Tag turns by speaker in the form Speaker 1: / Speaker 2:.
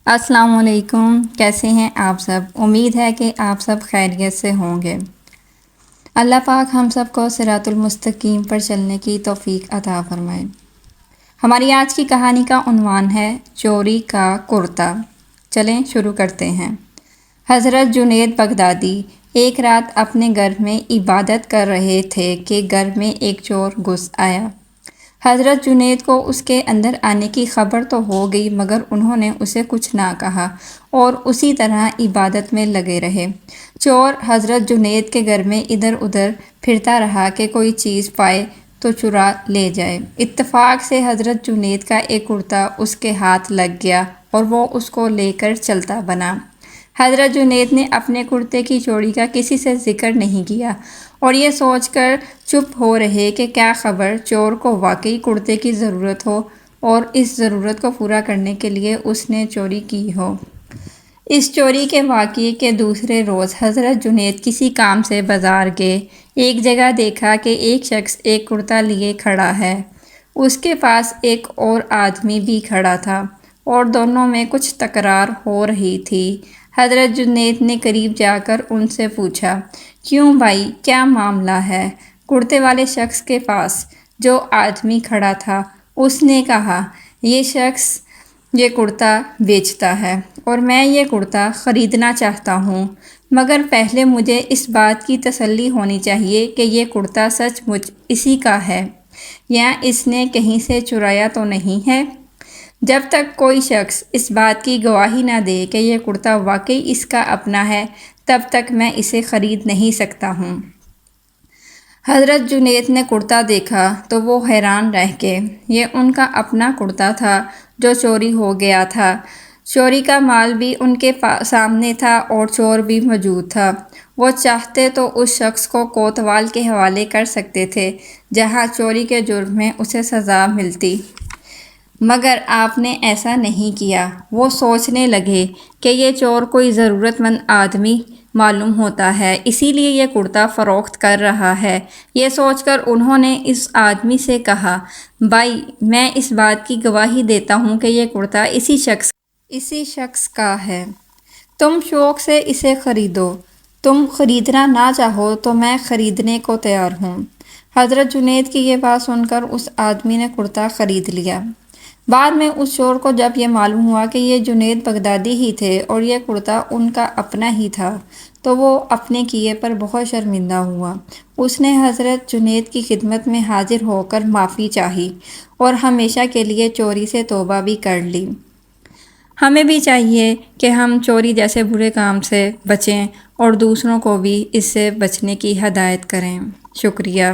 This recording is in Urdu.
Speaker 1: السلام علیکم، کیسے ہیں آپ سب؟ امید ہے کہ آپ سب خیریت سے ہوں گے۔ اللہ پاک ہم سب کو صراط المستقیم پر چلنے کی توفیق عطا فرمائے۔ ہماری آج کی کہانی کا عنوان ہے چوری کا کرتا۔ چلیں شروع کرتے ہیں۔ حضرت جنید بغدادی ایک رات اپنے گھر میں عبادت کر رہے تھے کہ گھر میں ایک چور گھس آیا۔ حضرت جنید کو اس کے اندر آنے کی خبر تو ہو گئی، مگر انہوں نے اسے کچھ نہ کہا اور اسی طرح عبادت میں لگے رہے۔ چور حضرت جنید کے گھر میں ادھر ادھر پھرتا رہا کہ کوئی چیز پائے تو چرا لے جائے۔ اتفاق سے حضرت جنید کا ایک کرتا اس کے ہاتھ لگ گیا اور وہ اس کو لے کر چلتا بنا۔ حضرت جنید نے اپنے کرتے کی چوری کا کسی سے ذکر نہیں کیا اور یہ سوچ کر چپ ہو رہے کہ کیا خبر چور کو واقعی کرتے کی ضرورت ہو اور اس ضرورت کو پورا کرنے کے لیے اس نے چوری کی ہو۔ اس چوری کے واقعے کے دوسرے روز حضرت جنید کسی کام سے بازار گئے۔ ایک جگہ دیکھا کہ ایک شخص ایک کرتا لیے کھڑا ہے۔ اس کے پاس ایک اور آدمی بھی کھڑا تھا اور دونوں میں کچھ تکرار ہو رہی تھی۔ حضرت جنید نے قریب جا کر ان سے پوچھا، کیوں بھائی، کیا معاملہ ہے؟ کرتے والے شخص کے پاس جو آدمی کھڑا تھا اس نے کہا، یہ شخص یہ کرتا بیچتا ہے اور میں یہ کرتا خریدنا چاہتا ہوں، مگر پہلے مجھے اس بات کی تسلی ہونی چاہیے کہ یہ کرتا سچ مچ اسی کا ہے یا اس نے کہیں سے چرایا تو نہیں ہے۔ جب تک کوئی شخص اس بات کی گواہی نہ دے کہ یہ کرتا واقعی اس کا اپنا ہے، تب تک میں اسے خرید نہیں سکتا ہوں۔ حضرت جنید نے کرتا دیکھا تو وہ حیران رہ گئے۔ یہ ان کا اپنا کرتا تھا جو چوری ہو گیا تھا۔ چوری کا مال بھی ان کے سامنے تھا اور چور بھی موجود تھا۔ وہ چاہتے تو اس شخص کو کوتوال کے حوالے کر سکتے تھے جہاں چوری کے جرم میں اسے سزا ملتی، مگر آپ نے ایسا نہیں کیا۔ وہ سوچنے لگے کہ یہ چور کوئی ضرورت مند آدمی معلوم ہوتا ہے، اسی لیے یہ کرتا فروخت کر رہا ہے۔ یہ سوچ کر انہوں نے اس آدمی سے کہا، بھائی، میں اس بات کی گواہی دیتا ہوں کہ یہ کرتا اسی شخص کا ہے۔ تم شوق سے اسے خریدو، تم خریدنا نہ چاہو تو میں خریدنے کو تیار ہوں۔ حضرت جنید کی یہ بات سن کر اس آدمی نے کرتا خرید لیا۔ بعد میں اس چور کو جب یہ معلوم ہوا کہ یہ جنید بغدادی ہی تھے اور یہ کرتا ان کا اپنا ہی تھا تو وہ اپنے کیے پر بہت شرمندہ ہوا۔ اس نے حضرت جنید کی خدمت میں حاضر ہو کر معافی چاہی اور ہمیشہ کے لیے چوری سے توبہ بھی کر لی۔ ہمیں بھی چاہیے کہ ہم چوری جیسے برے کام سے بچیں اور دوسروں کو بھی اس سے بچنے کی ہدایت کریں۔ شکریہ۔